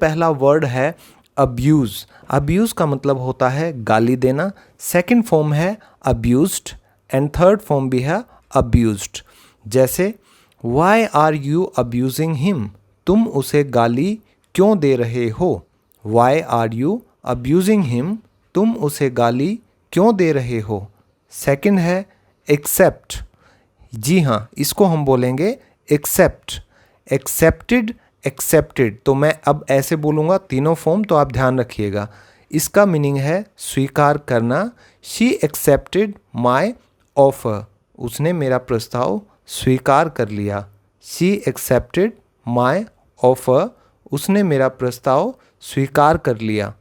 पहला वर्ड है abuse. Abuse का मतलब होता है गाली देना। सेकंड फॉर्म है अब्यूज्ड एंड थर्ड फॉर्म भी है अब्यूज्ड। जैसे why are you abusing him, तुम उसे गाली क्यों दे रहे हो। Why are you abusing him, तुम उसे गाली क्यों दे रहे हो। सेकंड है एक्सेप्ट। जी हाँ, इसको हम बोलेंगे एक्सेप्ट। Accepted, accepted. तो मैं अब ऐसे बोलूँगा तीनों फॉर्म, तो आप ध्यान रखिएगा। इसका मीनिंग है स्वीकार करना। शी एक्सेप्टेड माई ऑफर, उसने मेरा प्रस्ताव स्वीकार कर लिया। शी एक्सेप्टेड माई ऑफर, उसने मेरा प्रस्ताव स्वीकार कर लिया।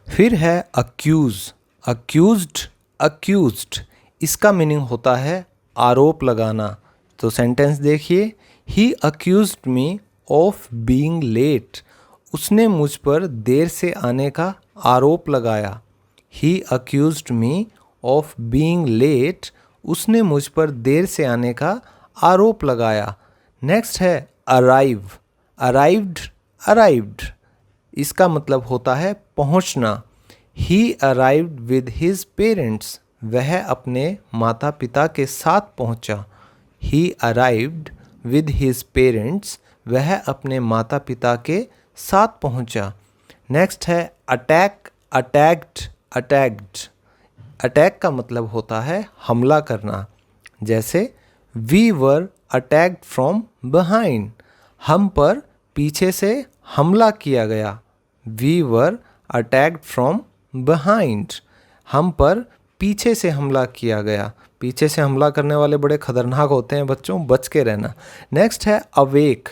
फिर है अक्यूज़। Accused, accused. इसका मीनिंग होता है आरोप लगाना। तो सेंटेंस देखिए, he accused me of being late, उसने मुझ पर देर से आने का आरोप लगाया। He accused me of being late, उसने मुझ पर देर से आने का आरोप लगाया। नेक्स्ट है अराइव। Arrived, arrived. इसका मतलब होता है पहुंचना। ही अराइव्ड विद हिज पेरेंट्स, वह अपने माता पिता के साथ पहुंचा। ही अराइव्ड विद हिज पेरेंट्स, वह अपने माता पिता के साथ पहुंचा। नेक्स्ट है अटैक, अटैक्ड, अटैक्ड। अटैक का मतलब होता है हमला करना। जैसे we were attacked from behind, हम पर पीछे से हमला किया गया। We were attacked from behind, हम पर पीछे से हमला किया गया। पीछे से हमला करने वाले बड़े खतरनाक होते हैं बच्चों, बच के रहना। नेक्स्ट है अवेक।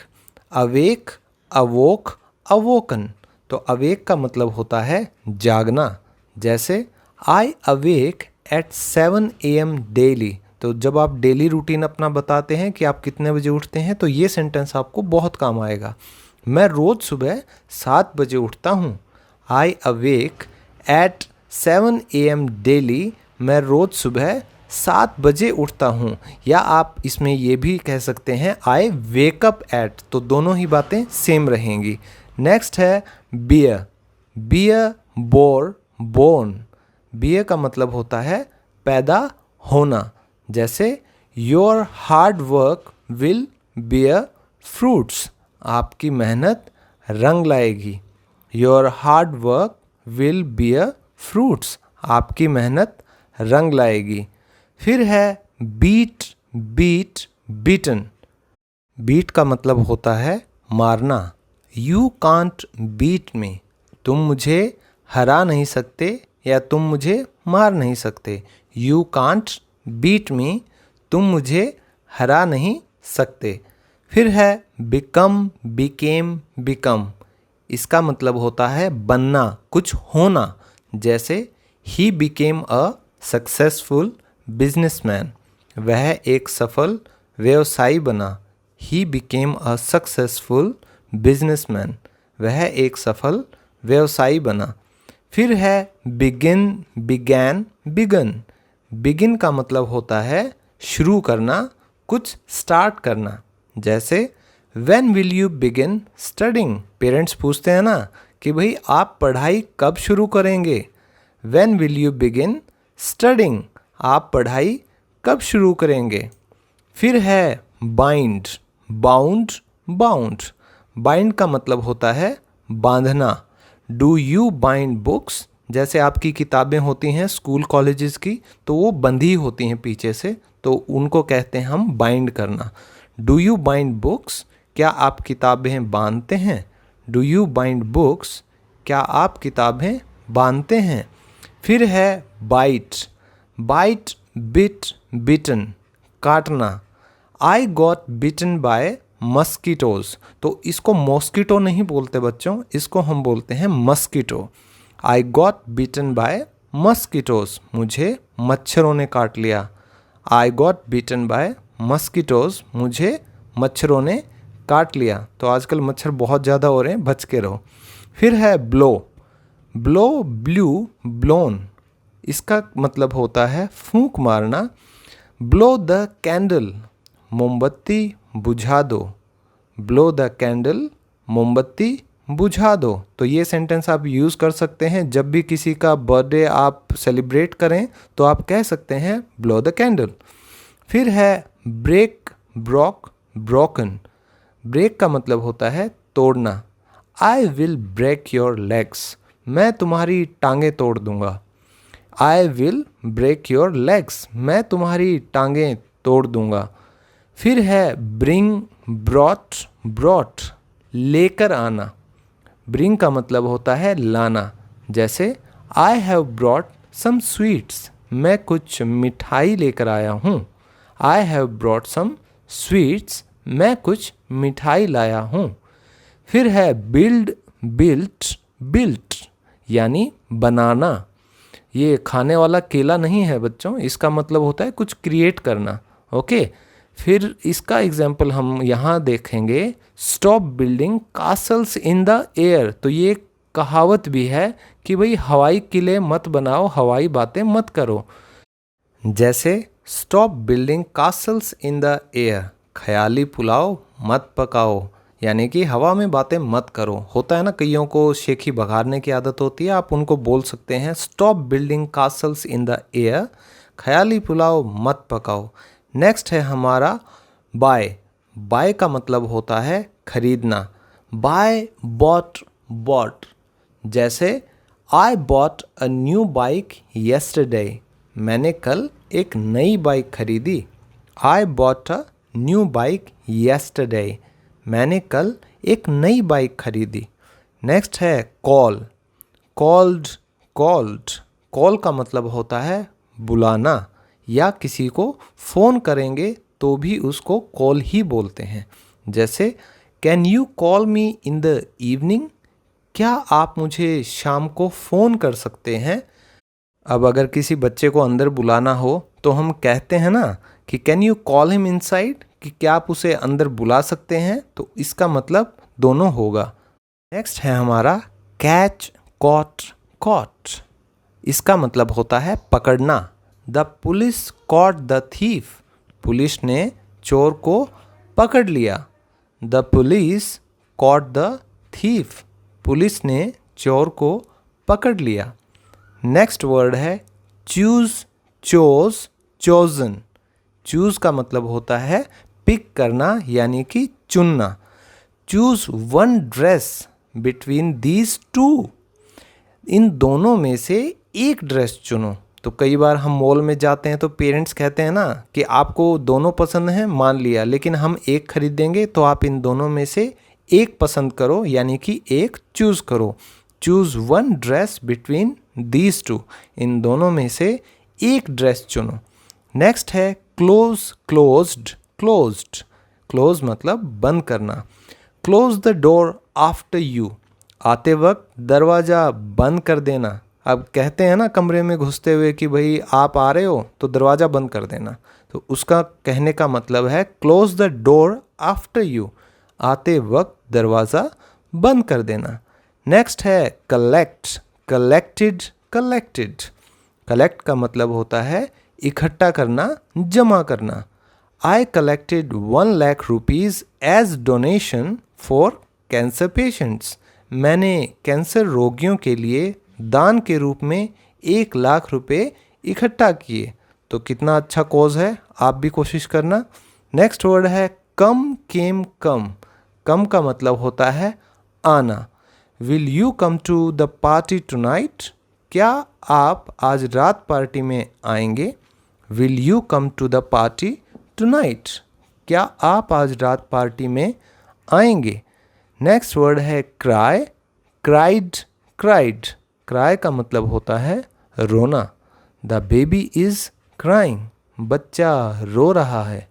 अवेक, अवोक, अवोकन। तो अवेक का मतलब होता है जागना। जैसे आई अवेक एट 7 AM डेली। तो जब आप डेली रूटीन अपना बताते हैं कि आप कितने बजे उठते हैं, तो ये सेंटेंस आपको बहुत काम आएगा। मैं रोज़ सुबह 7 बजे उठता हूँ। आई अवेक एट 7 AM डेली, मैं रोज़ सुबह 7 बजे उठता हूँ। या आप इसमें ये भी कह सकते हैं आई वेकअप एट, तो दोनों ही बातें सेम रहेंगी। नेक्स्ट है bear. Bear, bore, born. Bear का मतलब होता है पैदा होना। जैसे your hard work will bear fruits, आपकी मेहनत रंग लाएगी। Your hard work will bear fruits, आपकी मेहनत रंग लाएगी। फिर है बीट, बीट, बीटन। बीट का मतलब होता है मारना। यू कांट बीट मी, तुम मुझे हरा नहीं सकते या तुम मुझे मार नहीं सकते। यू कांट बीट मी, तुम मुझे हरा नहीं सकते। फिर है बिकम, बिकेम, बिकम। इसका मतलब होता है बनना, कुछ होना। जैसे he became a successful businessman, वह एक सफल व्यवसायी बना। He became a successful businessman, वह एक सफल व्यवसायी बना। फिर है बिगिन, बिगैन, बिगन। बिगिन का मतलब होता है शुरू करना, कुछ स्टार्ट करना। जैसे when will you begin studying, parents पूछते हैं ना कि भाई आप पढ़ाई कब शुरू करेंगे। When will you begin studying, आप पढ़ाई कब शुरू करेंगे। फिर है बाइंड, बाउंड, बाउंड। बाइंड का मतलब होता है बांधना। डू यू बाइंड बुक्स, जैसे आपकी किताबें होती हैं स्कूल कॉलेजेस की, तो वो बंधी होती हैं पीछे से, तो उनको कहते हैं हम बाइंड करना। डू यू बाइंड बुक्स, क्या आप किताबें बांधते हैं। डू यू बाइंड बुक्स, क्या आप किताबें बांधते हैं। फिर है बाइट, बाइट, बिट, बिटन, काटना। I got bitten by mosquitoes, तो इसको मॉस्किटो नहीं बोलते बच्चों, इसको हम बोलते हैं mosquito. I got bitten by mosquitoes, मुझे मच्छरों ने काट लिया। I got bitten by mosquitoes, मुझे मच्छरों ने काट लिया। तो आजकल मच्छर बहुत ज़्यादा हो रहे हैं, बच के रहो। फिर है ब्लो, ब्लो, ब्लू, ब्लोन। इसका मतलब होता है फूंक मारना। ब्लो द कैंडल, मोमबत्ती बुझा दो। ब्लो द कैंडल, मोमबत्ती बुझा दो। तो ये सेंटेंस आप यूज़ कर सकते हैं जब भी किसी का बर्थडे आप सेलिब्रेट करें तो आप कह सकते हैं ब्लो द कैंडल। फिर है ब्रेक, ब्रॉक, ब्रोकन। ब्रेक का मतलब होता है तोड़ना। I will break your legs, मैं तुम्हारी टांगें तोड़ दूंगा। I will break your legs, मैं तुम्हारी टांगें तोड़ दूंगा। फिर है ब्रिंग, ब्रॉट, ब्रॉट, लेकर आना। ब्रिंग का मतलब होता है लाना। जैसे I have brought some sweets, मैं कुछ मिठाई लेकर आया हूँ। I have brought some sweets, मैं कुछ मिठाई लाया हूँ। फिर है बिल्ड, बिल्ट, बिल्ट, यानी बनाना। ये खाने वाला केला नहीं है बच्चों, इसका मतलब होता है कुछ क्रिएट करना। ओके, फिर इसका एग्जाम्पल हम यहाँ देखेंगे, stop building castles in the air. तो ये कहावत भी है कि भाई हवाई किले मत बनाओ, हवाई बातें मत करो। जैसे stop building castles in the air, ख्याली पुलाव मत पकाओ, यानी कि हवा में बातें मत करो। होता है ना, कईयों को शेखी बघारने की आदत होती है, आप उनको बोल सकते हैं stop building castles in the air, ख्याली पुलाव मत पकाओ। नेक्स्ट है हमारा बाय। बाय का मतलब होता है खरीदना। Buy, bought, bought. जैसे I bought a new bike yesterday, मैंने कल एक नई बाइक खरीदी। I bought a new bike yesterday, मैंने कल एक नई बाइक खरीदी। नेक्स्ट है कॉल, कॉल्ड, कॉल्ड। कॉल का मतलब होता है बुलाना, या किसी को फ़ोन करेंगे तो भी उसको कॉल ही बोलते हैं। जैसे can you call me in the evening, क्या आप मुझे शाम को फ़ोन कर सकते हैं। अब अगर किसी बच्चे को अंदर बुलाना हो तो हम कहते हैं ना कि can you call him inside, कि क्या आप उसे अंदर बुला सकते हैं। तो इसका मतलब दोनों होगा। नेक्स्ट है हमारा कैच, कॉट, कॉट। इसका मतलब होता है पकड़ना। The police caught the thief, police ने चोर को पकड़ लिया। The police caught the thief, police ने चोर को पकड़ लिया। नेक्स्ट वर्ड है चूज, चोज, चोजन। चूज का मतलब होता है पिक करना, यानी कि चुनना। Choose one dress between these two, इन दोनों में से एक ड्रेस चुनो। तो कई बार हम मॉल में जाते हैं तो पेरेंट्स कहते हैं ना कि आपको दोनों पसंद हैं, मान लिया, लेकिन हम एक खरीदेंगे तो आप इन दोनों में से एक पसंद करो, यानी कि एक चूज़ करो। Choose one dress between these two, इन दोनों में से एक ड्रेस चुनो। नेक्स्ट है क्लोज, क्लोज्ड, क्लोज्ड। क्लोज मतलब बंद करना। Close the door after you, आते वक्त दरवाज़ा बंद कर देना। अब कहते हैं ना कमरे में घुसते हुए कि भाई आप आ रहे हो तो दरवाज़ा बंद कर देना, तो उसका कहने का मतलब है close the door after you, आते वक्त दरवाज़ा बंद कर देना। नेक्स्ट है कलेक्ट, कलेक्टेड, कलेक्टेड। कलेक्ट का मतलब होता है इकट्ठा करना, जमा करना। I collected 1 lakh rupees as donation for cancer patients, मैंने कैंसर रोगियों के लिए दान के रूप में 1 लाख रुपए इकट्ठा किए। तो कितना अच्छा कॉज है, आप भी कोशिश करना। नेक्स्ट वर्ड है कम, केम, कम। कम का मतलब होता है आना। Will you come to the party tonight, क्या आप आज रात पार्टी में आएंगे। Will you come to the party tonight, क्या आप आज रात पार्टी में आएंगे। नेक्स्ट वर्ड है क्राई, क्राइड, क्राइड। क्राई का मतलब होता है रोना। द बेबी इज़ क्राइंग, बच्चा रो रहा है।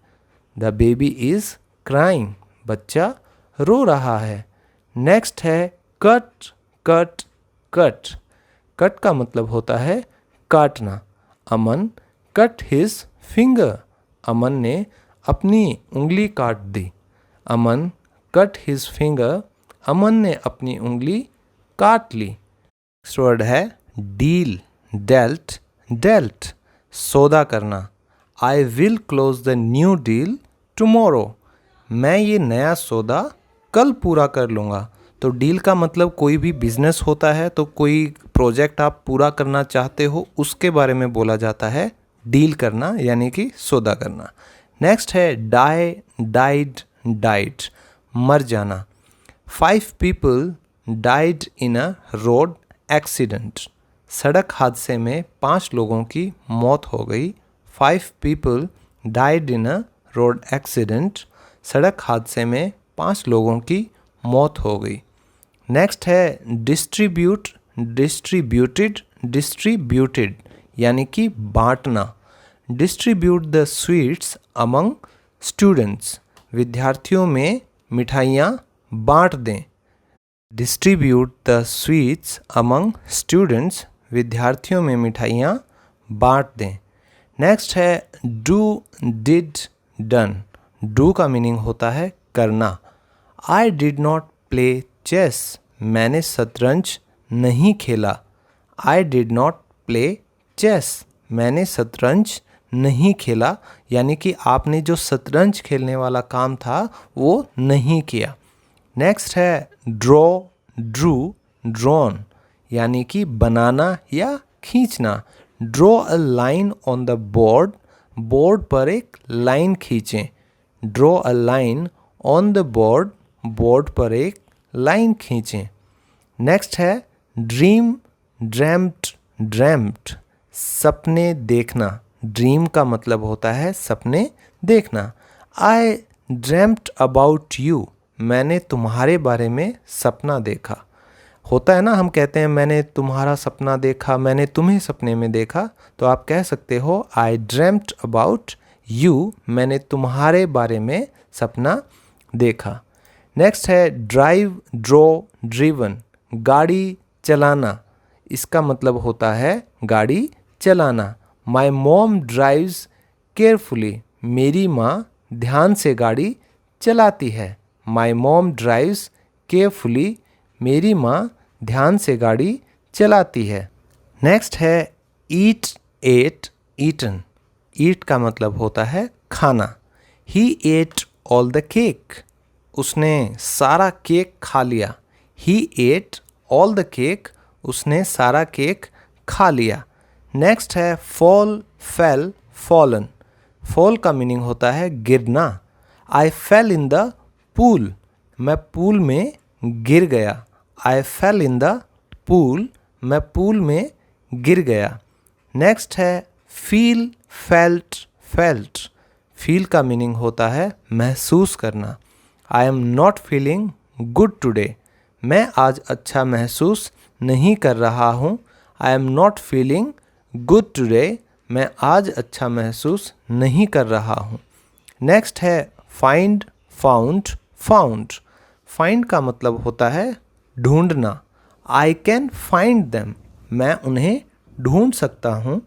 द बेबी इज़ क्राइंग, बच्चा रो रहा है। नेक्स्ट है कट, कट, कट। कट का मतलब होता है काटना। अमन कट हिज फिंगर, अमन ने अपनी उंगली काट दी। अमन कट हिज फिंगर, अमन ने अपनी उंगली काट ली। नेक्स्ट वर्ड है डील, डेल्ट, डेल्ट। सौदा करना। I will close the new deal tomorrow, मैं ये नया सौदा कल पूरा कर लूँगा। तो डील का मतलब कोई भी बिजनेस होता है, तो कोई प्रोजेक्ट आप पूरा करना चाहते हो उसके बारे में बोला जाता है डील करना, यानी कि सौदा करना। नेक्स्ट है डाई, डाइड, डाइड, मर जाना। 5 people died in a road accident. सड़क हादसे में 5 लोगों की मौत हो गई। 5 people died in a road accident. सड़क हादसे में 5 लोगों की मौत हो गई। नेक्स्ट है डिस्ट्रीब्यूट, डिस्ट्रीब्यूटेड, डिस्ट्रीब्यूटेड यानी कि बांटना। Distribute the sweets among students, विद्यार्थियों में मिठाइयाँ बांट दें। Distribute the sweets among students, विद्यार्थियों में मिठाइयाँ बांट दें। नेक्स्ट है डू, डिड, डन। डू का मीनिंग होता है करना। I did not play chess, मैंने शतरंज नहीं खेला। I did not play chess, मैंने शतरंज नहीं खेला, यानी कि आपने जो शतरंज खेलने वाला काम था वो नहीं किया। नेक्स्ट है ड्रॉ, ड्रू, ड्रॉन यानी कि बनाना या खींचना। Draw a line on the board, board पर एक लाइन खींचें। Draw a line on the board, board पर एक लाइन खींचें। नेक्स्ट है ड्रीम, ड्रैम्ड, ड्रैम्ड, सपने देखना। ड्रीम का मतलब होता है सपने देखना। आई ड्रैम्ड अबाउट यू, मैंने तुम्हारे बारे में सपना देखा। होता है ना, हम कहते हैं मैंने तुम्हारा सपना देखा, मैंने तुम्हें सपने में देखा, तो आप कह सकते हो आई ड्रैम्ड अबाउट यू, मैंने तुम्हारे बारे में सपना देखा। नेक्स्ट है ड्राइव, ड्रॉ, ड्रिवन, गाड़ी चलाना। इसका मतलब होता है गाड़ी चलाना। माई मॉम ड्राइव्स केयरफुली, मेरी माँ ध्यान से गाड़ी चलाती है। माई मॉम ड्राइव्स केयरफुली, मेरी माँ ध्यान से गाड़ी चलाती है। नेक्स्ट है ईट, एट, ईटन। ईट का मतलब होता है खाना। ही एट ऑल द केक, उसने सारा केक खा लिया। ही एट ऑल द केक, उसने सारा केक खा लिया। नेक्स्ट है फॉल, फेल, फॉलन। फॉल का मीनिंग होता है गिरना। आई फेल इन द पूल, मैं पूल में गिर गया। आई फेल इन द पूल, मैं पूल में गिर गया। नेक्स्ट है फील, फेल्ट, फेल्ट। फील का मीनिंग होता है महसूस करना। I am not feeling good today, मैं आज अच्छा महसूस नहीं कर रहा हूँ। I am not feeling good today, मैं आज अच्छा महसूस नहीं कर रहा हूँ। नेक्स्ट है फाइंड, फाउंड, फाउंड। फाइंड का मतलब होता है ढूंढना। आई कैन फाइंड देम, मैं उन्हें ढूंढ सकता हूँ।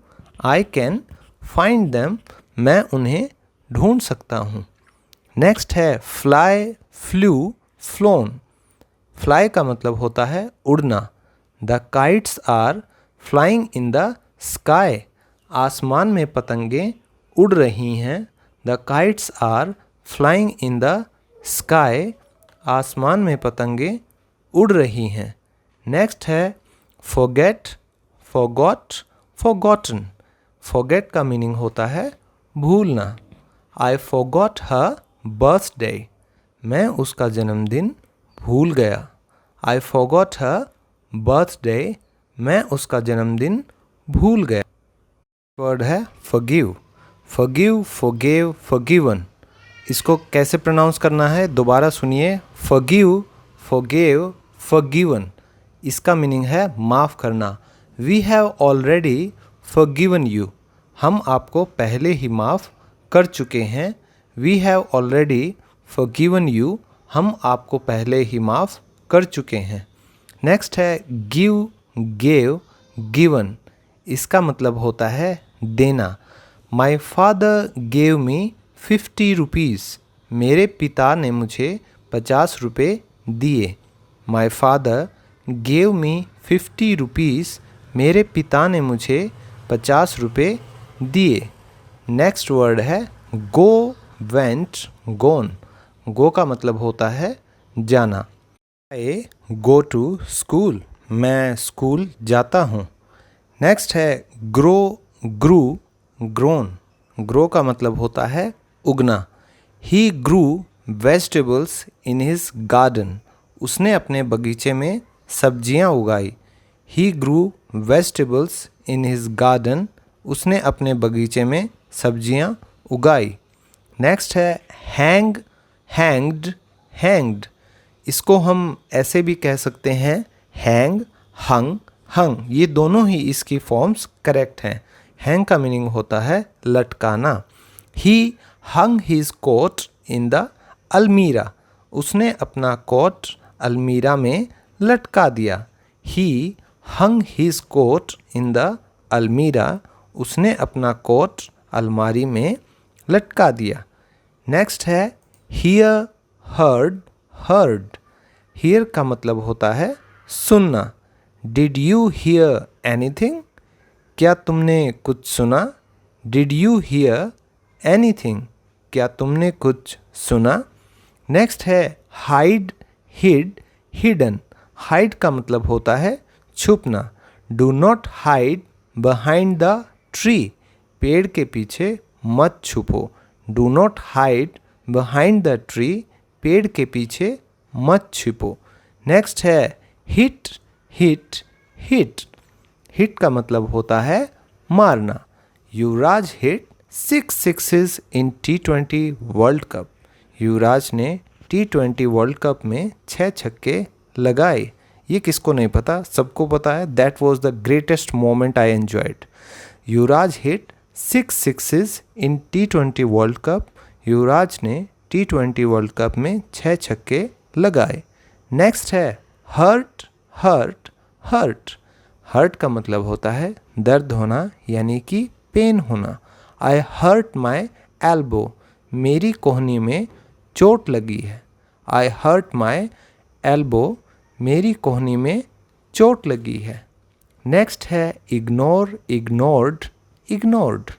आई कैन फाइंड देम, मैं उन्हें ढूंढ सकता हूँ। नेक्स्ट है फ्लाई, फ्लू, फ्लोन। फ्लाई का मतलब होता है उड़ना। The kites are flying in the sky, आसमान में पतंगें उड़ रही हैं। The kites are flying in the sky, आसमान में पतंगें उड़ रही हैं। नेक्स्ट है फॉरगेट, फॉरगॉट, फॉरगॉटन। फॉरगेट का मीनिंग होता है भूलना। आई फॉरगॉट हर बर्थडे, मैं उसका जन्मदिन भूल गया। आई फॉरगॉट हर बर्थडे, मैं उसका जन्मदिन भूल गया। वर्ड है फॉरगिव, फॉरगिव, फॉरगिव, फॉरगिवन। इसको कैसे प्रोनाउंस करना है, दोबारा सुनिए। Forgive, forgive, forgiven. इसका मीनिंग है माफ़ करना। We have already forgiven you, हम आपको पहले ही माफ़ कर चुके हैं। We have already forgiven you, हम आपको पहले ही माफ़ कर चुके हैं। नेक्स्ट है गिव, गेव, गिवन। इसका मतलब होता है देना। My father gave me 50 rupees, मेरे पिता ने मुझे 50 रुपये दिए। My father gave me 50 rupees, मेरे पिता ने मुझे 50 रुपये दिए। नेक्स्ट वर्ड है गो, वेंट, गोन। गो का मतलब होता है जाना। आई गो टू स्कूल, मैं स्कूल जाता हूँ। नेक्स्ट है ग्रो, ग्रू, ग्रोन। ग्रो का मतलब होता है उगना। ही ग्रू वेजिटेबल्स इन हिज गार्डन, उसने अपने बगीचे में सब्जियाँ उगाई। ही ग्रू वेजिटेबल्स इन हिज गार्डन, उसने अपने बगीचे में सब्जियाँ उगाई। नेक्स्ट है हैंग, हैंग्ड, हैंग्ड। इसको हम ऐसे भी कह सकते हैं हैंग, हंग, हंग। ये दोनों ही इसकी फॉर्म्स करेक्ट हैं। हैंग का मीनिंग होता है लटकाना। ही हंग हिज कोट इन द अलमीरा, उसने अपना कोट अलमीरा में लटका दिया। ही हंग हिज कोट इन द अलमीरा, उसने अपना कोट अलमारी में लटका दिया। नेक्स्ट है हियर, हर्ड, हर्ड। हियर का मतलब होता है सुनना। डिड यू हियर एनीथिंग, क्या तुमने कुछ सुना। डिड यू हियर एनीथिंग, क्या तुमने कुछ सुना। नेक्स्ट है हाइड, हिड, हिडन। हाइड का मतलब होता है छुपना। Do not hide behind the tree, पेड़ के पीछे मत छुपो। Do not hide behind the tree, पेड़ के पीछे मत छुपो। नेक्स्ट है हिट, हिट, हिट। हिट का मतलब होता है मारना। Yuvraj hit 6 sixes in T20 world cup, Yuvraj ने T20 वर्ल्ड कप में 6 छक्के लगाए। ये किसको नहीं पता, सबको पता है। That was the greatest moment I enjoyed. Yuvraj hit 6 sixes in T20 world cup, Yuvraj ने T20 वर्ल्ड कप में 6 छक्के लगाए। नेक्स्ट है हर्ट, हर्ट, हर्ट। हर्ट का मतलब होता है दर्द होना, यानी कि पेन होना। आई हर्ट माई एल्बो, मेरी कोहनी में चोट लगी है। आई हर्ट माई एल्बो, मेरी कोहनी में चोट लगी है। नेक्स्ट है इग्नोर, इग्नोर्ड, इग्नोर्ड।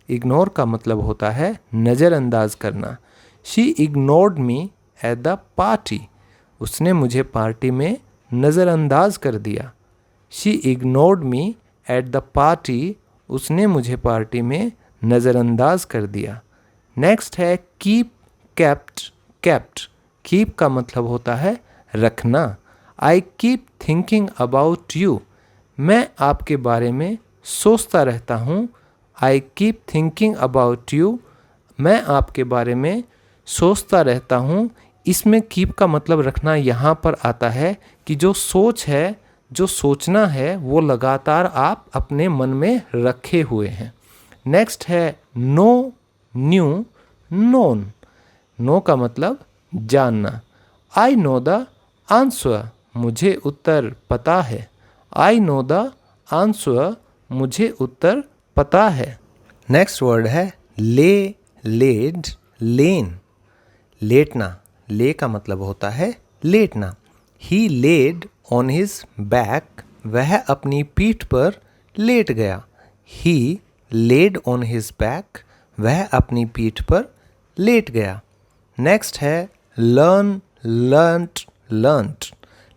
इग्नोर का मतलब होता है नज़रअंदाज करना। She ignored me at the party, उसने मुझे पार्टी में नज़रअंदाज कर दिया। She ignored me at the party, उसने मुझे पार्टी में नज़रअंदाज कर दिया। नेक्स्ट है कीप, केप्ट, केप्ट। कीप का मतलब होता है रखना। I keep thinking about you, मैं आपके बारे में सोचता रहता हूँ। I keep thinking about you, मैं आपके बारे में सोचता रहता हूँ। इसमें कीप का मतलब रखना यहाँ पर आता है कि जो सोच है, जो सोचना है, वो लगातार आप अपने मन में रखे हुए हैं। नेक्स्ट है नो, न्यू, नोन। नो का मतलब जानना। आई नो द आंसर, मुझे उत्तर पता है। आई नो द आंसर, मुझे उत्तर पता है। नेक्स्ट वर्ड है ले, लेड, लेन। लेटना। ले का मतलब होता है लेटना। ही लेड ऑन हिज बैक, वह अपनी पीठ पर लेट गया। ही लेड ऑन हिज बैक, वह अपनी पीठ पर लेट गया। नेक्स्ट है लर्न, लर्नड, लर्नड।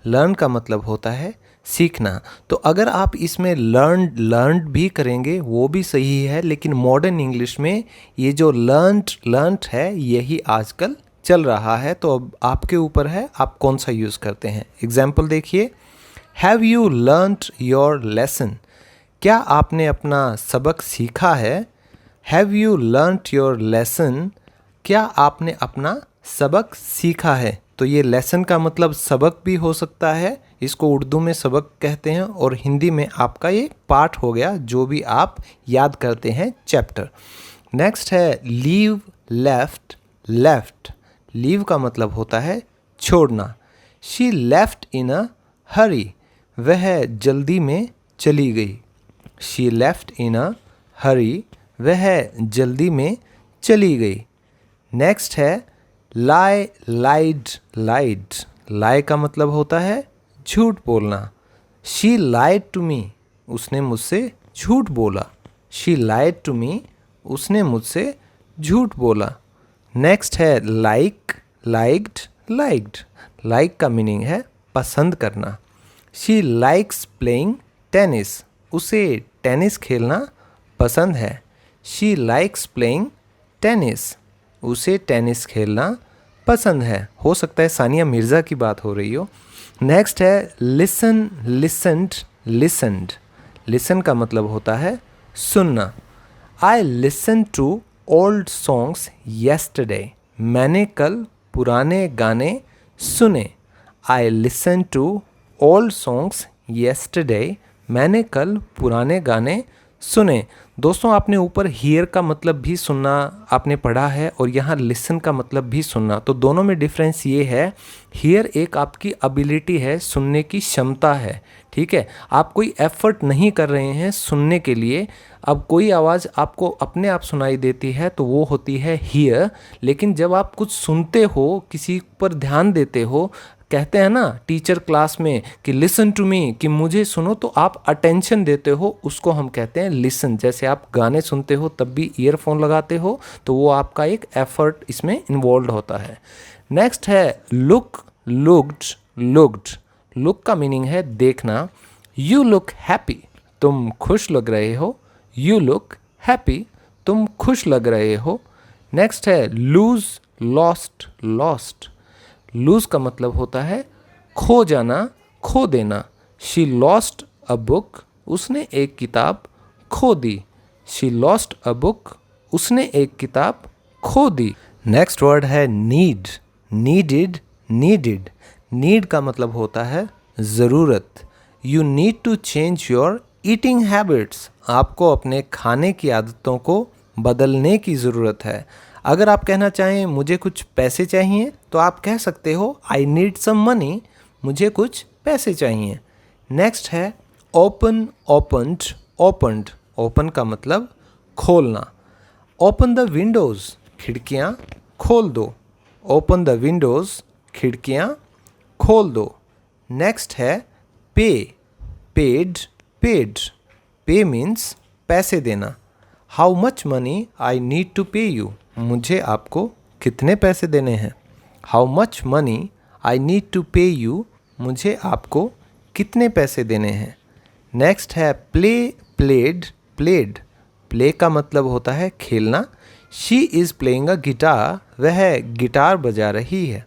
लर्न का मतलब होता है सीखना। तो अगर आप इसमें लर्नड, लर्नड भी करेंगे वो भी सही है, लेकिन मॉडर्न इंग्लिश में ये जो लर्नड, लर्नड है यही आजकल चल रहा है। तो अब आपके ऊपर है आप कौन सा यूज़ करते हैं। एग्जाम्पल देखिए, have you learned your lesson, क्या आपने अपना सबक सीखा है। Have you learned your lesson, क्या आपने अपना सबक सीखा है। तो ये लेसन का मतलब सबक भी हो सकता है, इसको उर्दू में सबक कहते हैं, और हिंदी में आपका ये पाठ हो गया जो भी आप याद करते हैं चैप्टर। नेक्स्ट है लीव, लेफ्ट, लेफ्ट। लीव का मतलब होता है छोड़ना। शी लेफ्ट इन अ हरी, वह जल्दी में चली गई। शी लेफ्ट इन अ हरी, वह जल्दी में चली गई। नेक्स्ट है लाई, लाइड, लाइड। लाई का मतलब होता है झूठ बोलना। शी लाइड टू मी, उसने मुझसे झूठ बोला। शी लाइड टू मी, उसने मुझसे झूठ बोला। नेक्स्ट है लाइक, लाइक्ड, लाइक्ड। लाइक का मीनिंग है पसंद करना। शी लाइक्स प्लेइंग टेनिस, उसे टेनिस खेलना पसंद है। शी लाइक्स प्लेइंग टेनिस, उसे टेनिस खेलना पसंद है। हो सकता है सानिया मिर्ज़ा की बात हो रही हो। नेक्स्ट है लिसन, लिसन्ड, लिसन्ड। लिसन का मतलब होता है सुनना। I listen to old songs yesterday, मैंने कल पुराने गाने सुने। I listen to old songs yesterday, मैंने कल पुराने गाने सुने। दोस्तों आपने ऊपर हियर का मतलब भी सुनना आपने पढ़ा है और यहाँ लिसन का मतलब भी सुनना, तो दोनों में डिफरेंस ये है, हियर एक आपकी एबिलिटी है, सुनने की क्षमता है, ठीक है। आप कोई एफर्ट नहीं कर रहे हैं सुनने के लिए। अब कोई आवाज़ आपको अपने आप सुनाई देती है तो वो होती है हियर, लेकिन जब आप कुछ सुनते हो, किसी पर ध्यान देते हो, कहते हैं ना टीचर क्लास में कि लिसन टू मी, कि मुझे सुनो, तो आप अटेंशन देते हो, उसको हम कहते हैं लिसन। जैसे आप गाने सुनते हो तब भी ईयरफोन लगाते हो, तो वो आपका एक एफर्ट इसमें इन्वॉल्व होता है। नेक्स्ट है लुक, लुक्ड, लुक्ड। लुक का मीनिंग है देखना। यू लुक हैप्पी, तुम खुश लग रहे हो। यू लुक हैप्पी, तुम खुश लग रहे हो। नेक्स्ट है लूज, लॉस्ट, लॉस्ट। लूज का मतलब होता है खो जाना, खो देना। शी लॉस्ट अ बुक, उसने एक किताब खो दी। शी लॉस्ट अ बुक, उसने एक किताब खो दी। नेक्स्ट वर्ड है नीड, नीडिड, नीडिड। नीड का मतलब होता है ज़रूरत। You need to change your eating habits, आपको अपने खाने की आदतों को बदलने की ज़रूरत है। अगर आप कहना चाहें मुझे कुछ पैसे चाहिए तो आप कह सकते हो आई नीड सम मनी, मुझे कुछ पैसे चाहिए। नेक्स्ट है ओपन, ओपन्ड, ओपन्ड। ओपन का मतलब खोलना। ओपन द विंडोज़, खिड़कियाँ खोल दो। ओपन द विंडोज़, खिड़कियाँ खोल दो। नेक्स्ट है पे, पेड, पेड। पे मीन्स पैसे देना। How much money I need to pay you, मुझे आपको कितने पैसे देने हैं। How much money I need to pay you, मुझे आपको कितने पैसे देने हैं। नेक्स्ट है प्ले, प्लेड, प्लेड। प्ले का मतलब होता है खेलना। She is playing a guitar, वह गिटार बजा रही है।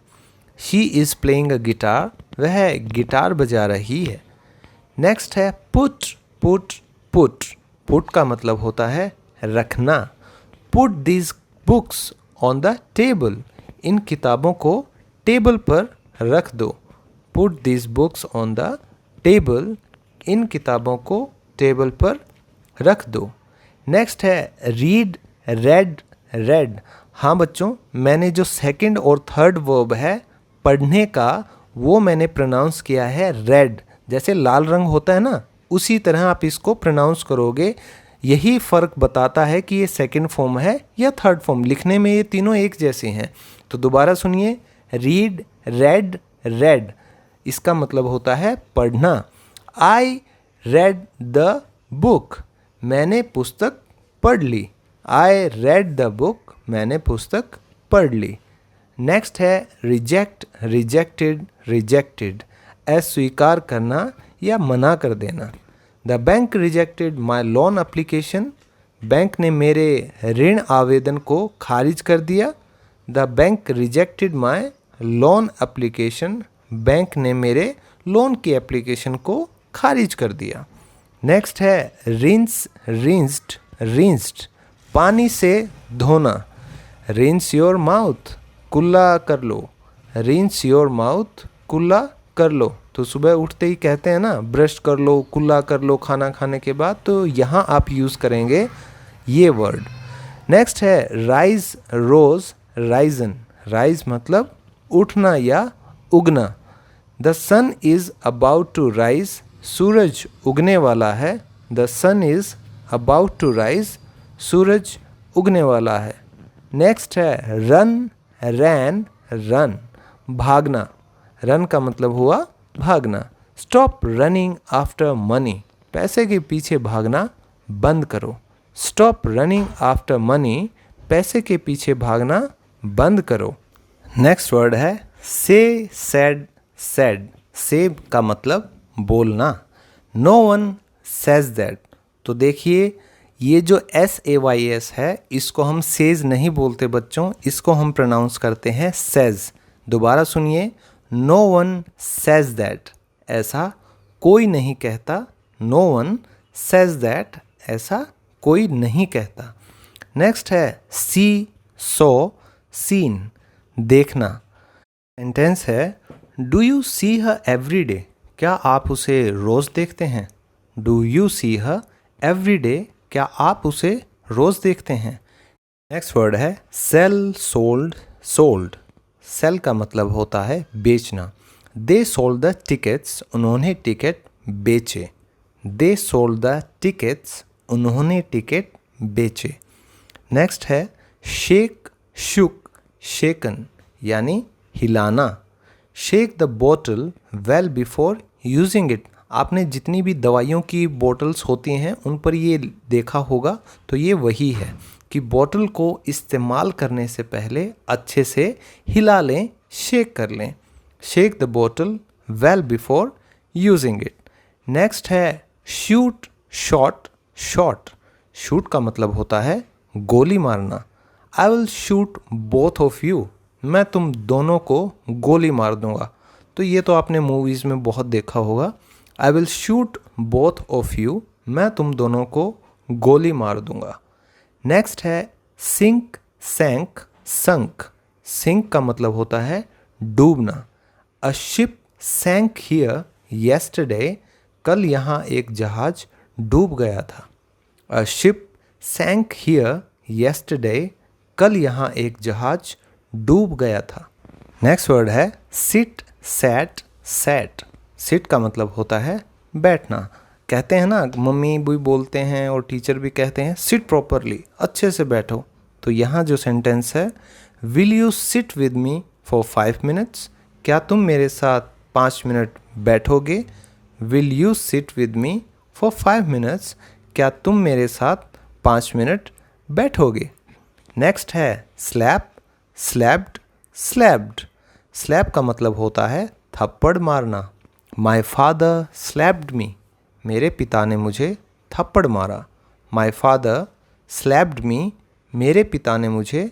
She is playing a guitar, वह गिटार बजा रही है। नेक्स्ट है पुट, पुट, पुट। पुट का मतलब होता है रखना। Put this books on the table, इन किताबों को टेबल पर रख दो। Put this books on the table, इन किताबों को टेबल पर रख दो। नेक्स्ट है रीड, रेड, रेड। हाँ बच्चों, मैंने जो सेकंड और थर्ड वर्ब है पढ़ने का, वो मैंने प्रोनाउंस किया है रेड। जैसे लाल रंग होता है ना, उसी तरह आप इसको प्रोनाउंस करोगे। यही फ़र्क बताता है कि ये सेकंड फॉर्म है या थर्ड फॉर्म। लिखने में ये तीनों एक जैसे हैं। तो दोबारा सुनिए, रीड, रेड, रेड। इसका मतलब होता है पढ़ना। आई रेड द बुक, मैंने पुस्तक पढ़ ली। आई रेड द बुक, मैंने पुस्तक पढ़ ली। नेक्स्ट है रिजेक्ट, रिजेक्टेड, रिजेक्टेड। अस्वीकार करना या मना कर देना। The bank rejected my loan application, bank ने मेरे ऋण आवेदन को खारिज कर दिया। The bank rejected my loan application, bank ने मेरे लोन की एप्लीकेशन को खारिज कर दिया। नेक्स्ट है रिंस, रिंस्ड, रिंस्ड। पानी से धोना। रिंस योर माउथ, कुल्ला कर लो। रिंस योर माउथ, कुल्ला कर लो। तो सुबह उठते ही कहते हैं ना ब्रश कर लो, कुल्ला कर लो खाना खाने के बाद, तो यहाँ आप यूज़ करेंगे ये वर्ड। नेक्स्ट है राइज, रोज, राइजन। राइज मतलब उठना या उगना। The sun is about to rise, सूरज उगने वाला है। The sun is about to rise, सूरज उगने वाला है। नेक्स्ट है रन, रैन, रन। भागना। रन का मतलब हुआ भागना। स्टॉप रनिंग आफ्टर मनी, पैसे के पीछे भागना बंद करो। स्टॉप रनिंग आफ्टर मनी, पैसे के पीछे भागना बंद करो। नेक्स्ट वर्ड है से, सेड, सेड। से का मतलब बोलना। No one says that. तो देखिए ये जो SAYS है इसको हम सेज नहीं बोलते बच्चों, इसको हम प्रोनाउंस करते हैं सेज। दोबारा सुनिए, नो वन सेज दैट, ऐसा कोई नहीं कहता। नो वन सेज दैट, ऐसा कोई नहीं कहता। नेक्स्ट है सी, सो, सीन, देखना। सेंटेंस है do you see her every day, क्या आप उसे रोज़ देखते हैं। Do you see her every day, क्या आप उसे रोज़ देखते हैं। नेक्स्ट वर्ड है सेल, सोल्ड, सोल्ड। सेल का मतलब होता है बेचना। दे सोल्ड द टिकट्स, उन्होंने टिकट बेचे। दे सोल्ड द टिकट्स, उन्होंने टिकट बेचे। नेक्स्ट है शेक, शुक, शेकन, यानी हिलाना। शेक द बोतल वेल बिफोर यूजिंग इट। आपने जितनी भी दवाइयों की बोतल्स होती हैं उन पर ये देखा होगा, तो ये वही है कि बोतल को इस्तेमाल करने से पहले अच्छे से हिला लें, शेक कर लें। शेक द बोतल well before using it. Next है शूट, शॉट, शॉट। शूट का मतलब होता है गोली मारना। I will shoot both of you, मैं तुम दोनों को गोली मार दूंगा। तो ये तो आपने मूवीज़ में बहुत देखा होगा। I will shoot both of you, मैं तुम दोनों को गोली मार दूंगा। नेक्स्ट है सिंक, सैंक, संक। सिंक का मतलब होता है डूबना। अ शिप सैंक हियर येस्टरडे, कल यहाँ एक जहाज डूब गया था। अ शिप सैंक हियर येस्टरडे, कल यहाँ एक जहाज डूब गया था। नेक्स्ट वर्ड है सिट, सैट, सैट। सिट का मतलब होता है बैठना। कहते हैं ना, मम्मी भी बोलते हैं और टीचर भी कहते हैं सिट प्रॉपरली, अच्छे से बैठो। तो यहाँ जो सेंटेंस है will you sit with me for 5 minutes, क्या तुम मेरे साथ 5 मिनट बैठोगे। Will you sit with me for 5 minutes, क्या तुम मेरे साथ 5 मिनट बैठोगे। नेक्स्ट है स्लैप, स्लैप्ड, स्लैप्ड। स्लैप का मतलब होता है थप्पड़ मारना। माई फादर स्लैप्ड मी, मेरे पिता ने मुझे थप्पड़ मारा। माई फादर स्लैप्ड मी, मेरे पिता ने मुझे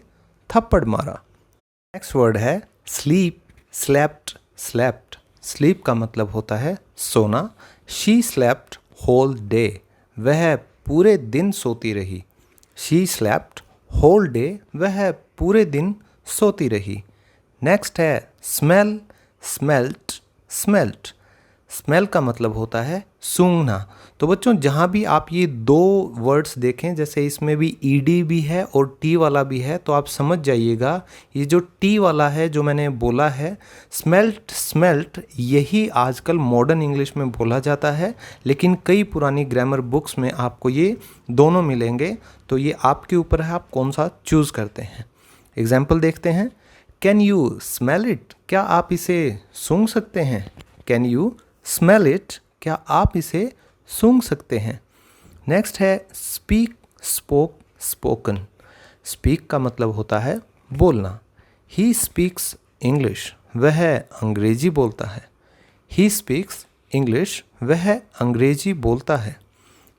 थप्पड़ मारा। नेक्स्ट वर्ड है स्लीप, स्लैप्ड, स्लैप्ड। स्लीप का मतलब होता है सोना। शी स्लैप्ड होल डे, वह पूरे दिन सोती रही। शी स्लैप्ड होल डे, वह पूरे दिन सोती रही। नेक्स्ट है स्मेल, स्मेल्ट, स्मेल्ट। स्मेल का मतलब होता है सूंघना। तो बच्चों जहाँ भी आप ये दो वर्ड्स देखें, जैसे इसमें भी ईडी भी है और टी वाला भी है, तो आप समझ जाइएगा ये जो टी वाला है जो मैंने बोला है स्मेल्ट, स्मेल्ट, यही आजकल मॉडर्न इंग्लिश में बोला जाता है, लेकिन कई पुरानी ग्रामर बुक्स में आपको ये दोनों मिलेंगे। तो ये आपके ऊपर है आप कौन सा चूज़ करते हैं। एग्जाम्पल देखते हैं। कैन यू स्मेल इट, क्या आप इसे सूंघ सकते हैं। कैन यू स्मेल इट, क्या आप इसे सूंघ सकते हैं। नेक्स्ट है स्पीक, स्पोक, स्पोकन। स्पीक का मतलब होता है बोलना। ही स्पीक्स इंग्लिश, वह अंग्रेजी बोलता है। ही स्पीक्स इंग्लिश, वह अंग्रेजी बोलता है।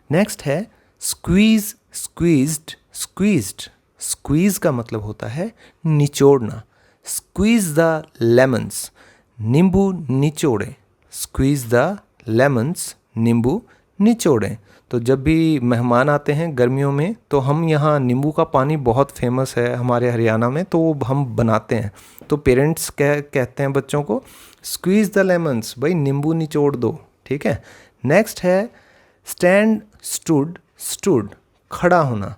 नेक्स्ट है स्क्वीज, स्क्वीज्ड, स्क्वीज्ड। स्क्वीज का मतलब होता है निचोड़ना। स्क्वीज द लेमन्स, नींबू निचोड़े। स्क्वीज द लेमन्स, नींबू निचोड़ें। तो जब भी मेहमान आते हैं गर्मियों में, तो हम यहाँ नींबू का पानी बहुत फेमस है हमारे हरियाणा में, तो वो हम बनाते हैं। तो पेरेंट्स कहते हैं बच्चों को स्क्वीज द लेमन्स, भाई नींबू निचोड़ दो, ठीक है। नेक्स्ट है स्टैंड, स्टूड, स्टूड, खड़ा होना।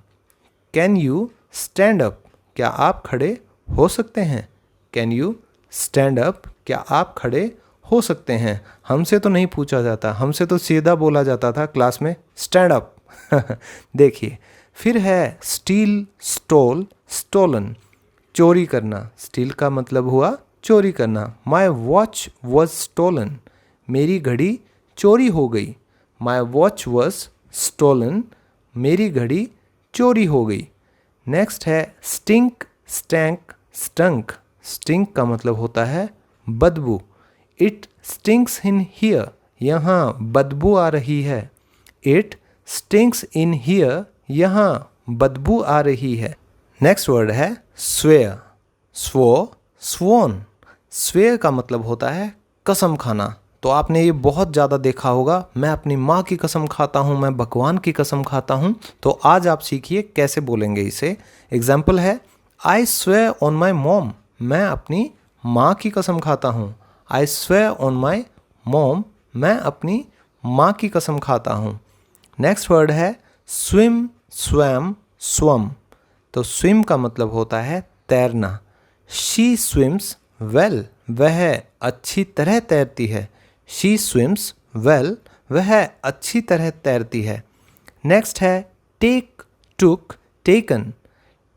कैन यू स्टैंड अप, क्या आप खड़े हो सकते हैं। कैन यू स्टैंड अप, क्या आप खड़े हो सकते हैं। हमसे तो नहीं पूछा जाता, हमसे तो सीधा बोला जाता था क्लास में स्टैंड अप। देखिए फिर है स्टील, स्टोल, स्टोलन, चोरी करना। स्टील का मतलब हुआ चोरी करना। माई वॉच वॉज स्टोलन, मेरी घड़ी चोरी हो गई। माई वॉच वॉज स्टोलन, मेरी घड़ी चोरी हो गई। नेक्स्ट है स्टिंक, स्टैंक, स्टंक। स्टिंक का मतलब होता है बदबू। इट स्टिंक्स इन हियर, यहाँ बदबू आ रही है। इट स्टिंक्स इन हियर, यहाँ बदबू आ रही है। नेक्स्ट वर्ड है स्वेयर, स्वो, स्वोन। स्वेयर का मतलब होता है कसम खाना। तो आपने ये बहुत ज़्यादा देखा होगा, मैं अपनी माँ की कसम खाता हूँ, मैं भगवान की कसम खाता हूँ। तो आज आप सीखिए कैसे बोलेंगे इसे। एग्जाम्पल है I swear on my mom, मैं अपनी माँ की कसम खाता हूँ। I swear on my mom, मैं अपनी माँ की कसम खाता हूँ। नेक्स्ट वर्ड है स्विम, स्वैम, स्वम। तो स्विम का मतलब होता है तैरना। शी स्विम्स वेल, वह अच्छी तरह तैरती है। शी स्विम्स वेल, वह अच्छी तरह तैरती है। नेक्स्ट है टेक, टुक, टेकन।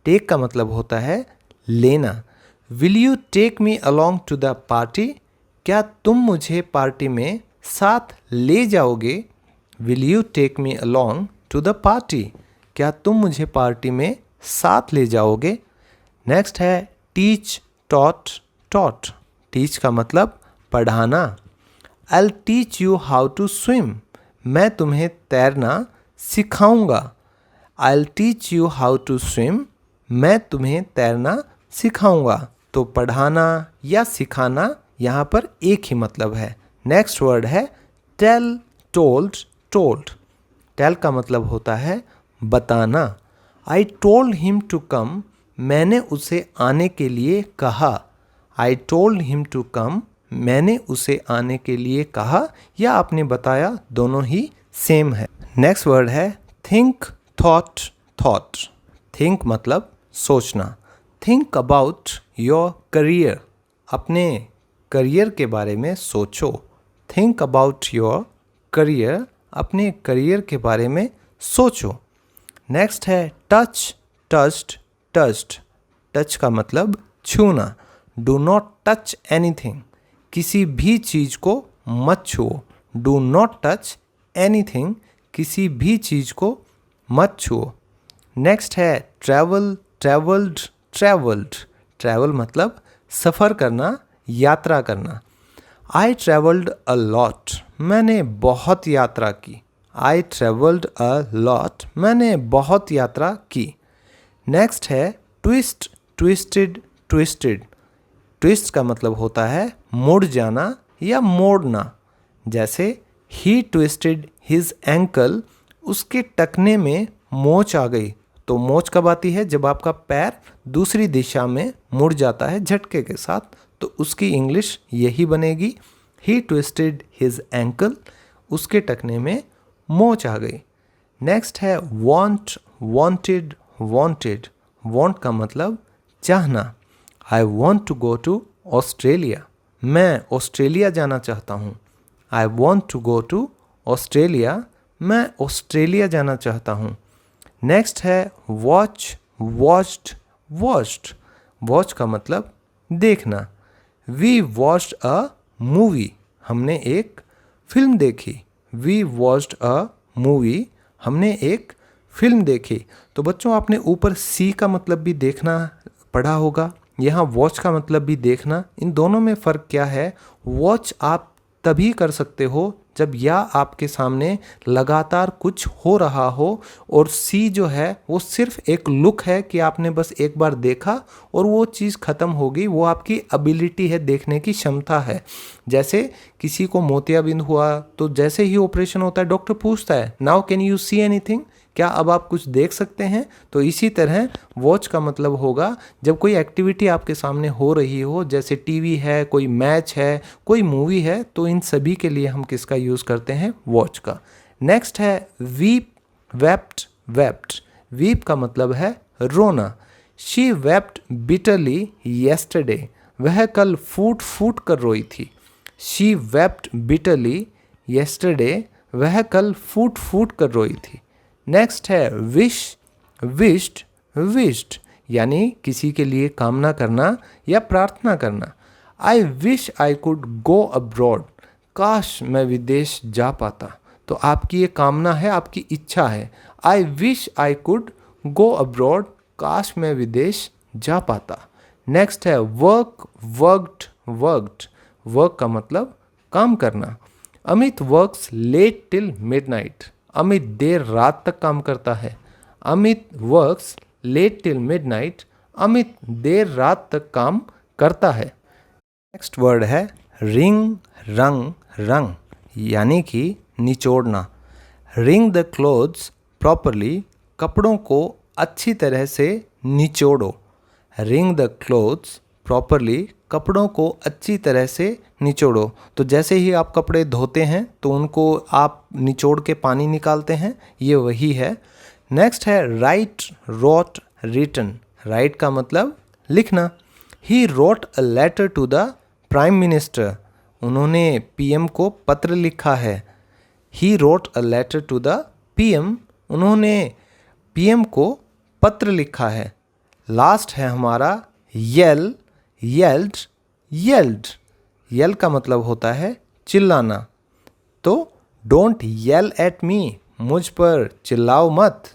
टेक का मतलब होता है लेना। Will you take me along to the party, क्या तुम मुझे पार्टी में साथ ले जाओगे। Will you take me along to the party, क्या तुम मुझे पार्टी में साथ ले जाओगे। नेक्स्ट है टीच, टॉट, टॉट। टीच का मतलब पढ़ाना। I'll teach you how to swim, मैं तुम्हें तैरना सिखाऊंगा। I'll teach you how to swim, मैं तुम्हें तैरना सिखाऊंगा। तो पढ़ाना या सिखाना यहाँ पर एक ही मतलब है। नेक्स्ट वर्ड है टेल, टोल्ड, टोल्ड। टेल का मतलब होता है बताना। I told him to come, मैंने उसे आने के लिए कहा। I told him to come, मैंने उसे आने के लिए कहा या आपने बताया, दोनों ही सेम है। नेक्स्ट वर्ड है थिंक, थॉट, थॉट। थिंक मतलब सोचना। थिंक अबाउट योर करियर, अपने करियर के बारे में सोचो। थिंक अबाउट योर करियर, अपने करियर के बारे में सोचो। नेक्स्ट है टच, टच्ड, टच्ड। टच का मतलब छूना। डू नॉट टच एनीथिंग, किसी भी चीज़ को मत छुओ। डू नॉट टच एनीथिंग, किसी भी चीज़ को मत छुओ। नेक्स्ट है ट्रैवल, ट्रैवल्ड, ट्रैवल्ड। ट्रैवल मतलब सफ़र करना, यात्रा करना। आई ट्रैवल्ड अ लॉट, मैंने बहुत यात्रा की। आई ट्रैवल्ड अ लॉट, मैंने बहुत यात्रा की। नेक्स्ट है ट्विस्ट, ट्विस्टेड, ट्विस्टेड। ट्विस्ट का मतलब होता है मुड़ जाना या मोड़ना। जैसे ही ट्विस्टेड हिज एंकल, उसके टखने में मोच आ गई। तो मोच कब आती है, जब आपका पैर दूसरी दिशा में मुड़ जाता है झटके के साथ। तो उसकी इंग्लिश यही बनेगी ही ट्विस्टेड हिज एंकल, उसके टखने में मोच आ गई। नेक्स्ट है वांट, वांटेड, वांटेड। वांट का मतलब चाहना। I want to go to Australia, मैं ऑस्ट्रेलिया जाना चाहता हूँ। I want to go to Australia, मैं ऑस्ट्रेलिया जाना चाहता हूँ। नेक्स्ट है वॉच, वॉच्ड, वॉच्ड। वॉच का मतलब देखना। वी वॉच्ड अ मूवी, हमने एक फिल्म देखी। वी वॉच्ड अ मूवी, हमने एक फिल्म देखी। तो बच्चों आपने ऊपर सी का मतलब भी देखना पढ़ा होगा, यहाँ वॉच का मतलब भी देखना। इन दोनों में फ़र्क क्या है, वॉच आप तभी कर सकते हो जब या आपके सामने लगातार कुछ हो रहा हो, और सी जो है वो सिर्फ एक लुक है कि आपने बस एक बार देखा और वो चीज़ ख़त्म हो गई। वो आपकी एबिलिटी है, देखने की क्षमता है। जैसे किसी को मोतियाबिंद हुआ तो जैसे ही ऑपरेशन होता है डॉक्टर पूछता है now can you see anything, क्या अब आप कुछ देख सकते हैं। तो इसी तरह वॉच का मतलब होगा जब कोई एक्टिविटी आपके सामने हो रही हो, जैसे टीवी है, कोई मैच है, कोई मूवी है, तो इन सभी के लिए हम किसका यूज़ करते हैं, वॉच का। नेक्स्ट है वीप, वेप्ट, वेप्ट। वीप का मतलब है रोना। शी वेप्ट बिटरली येस्टरडे, वह कल फूट फूट कर रोई थी। शी वेप्ट बिटरली येस्टरडे, वह कल फूट फूट कर रोई थी। नेक्स्ट है विश, विश्ड, विश्ड, यानी किसी के लिए कामना करना या प्रार्थना करना। I wish I could go abroad, काश मैं विदेश जा पाता। तो आपकी ये कामना है, आपकी इच्छा है। I wish I could go abroad, काश मैं विदेश जा पाता। नेक्स्ट है वर्क, वर्कड, वर्कड। वर्क का मतलब काम करना। Amit works late till midnight. Amit देर रात तक काम करता है। Amit works late till midnight. Amit देर रात तक काम करता है। नेक्स्ट वर्ड है रिंग, रंग, रंग, यानी कि निचोड़ना। रिंग द क्लोथ्स प्रॉपरली, कपड़ों को अच्छी तरह से निचोड़ो। रिंग द क्लोथ्स प्रॉपरली, कपड़ों को अच्छी तरह से निचोड़ो। तो जैसे ही आप कपड़े धोते हैं तो उनको आप निचोड़ के पानी निकालते हैं, ये वही है। नेक्स्ट है राइट, रोट, रिटन। राइट का मतलब लिखना। He wrote a letter to the prime minister. उन्होंने पीएम को पत्र लिखा है। He wrote a letter to the PM. उन्होंने पीएम को पत्र लिखा है। लास्ट है हमारा येल, येल्ड, येल्ड। येल का मतलब होता है चिल्लाना। तो डोंट येल एट मी, मुझ पर चिल्लाओ मत।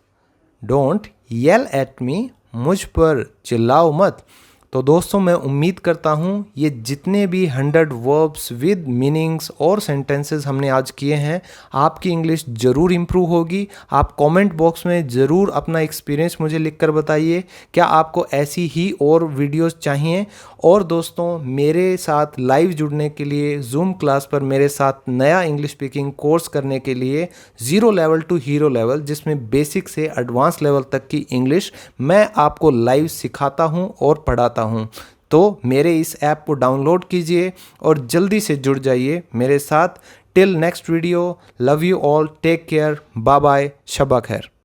डोंट येल एट मी, मुझ पर चिल्लाओ मत। तो दोस्तों मैं उम्मीद करता हूँ ये जितने भी 100 वर्ब्स विद मीनिंग्स और सेंटेंसेस हमने आज किए हैं, आपकी इंग्लिश ज़रूर इम्प्रूव होगी। आप कमेंट बॉक्स में ज़रूर अपना एक्सपीरियंस मुझे लिखकर बताइए, क्या आपको ऐसी ही और वीडियोस चाहिए। और दोस्तों मेरे साथ लाइव जुड़ने के लिए, जूम क्लास पर मेरे साथ नया इंग्लिश स्पीकिंग कोर्स करने के लिए 0 लेवल टू हीरो लेवल, जिसमें बेसिक से एडवांस लेवल तक की इंग्लिश मैं आपको लाइव सिखाता हूँ और पढ़ाता हूँ। तो मेरे इस ऐप को डाउनलोड कीजिए और जल्दी से जुड़ जाइए मेरे साथ। Till next video, love you all, take care, bye bye, शब्बा खैर।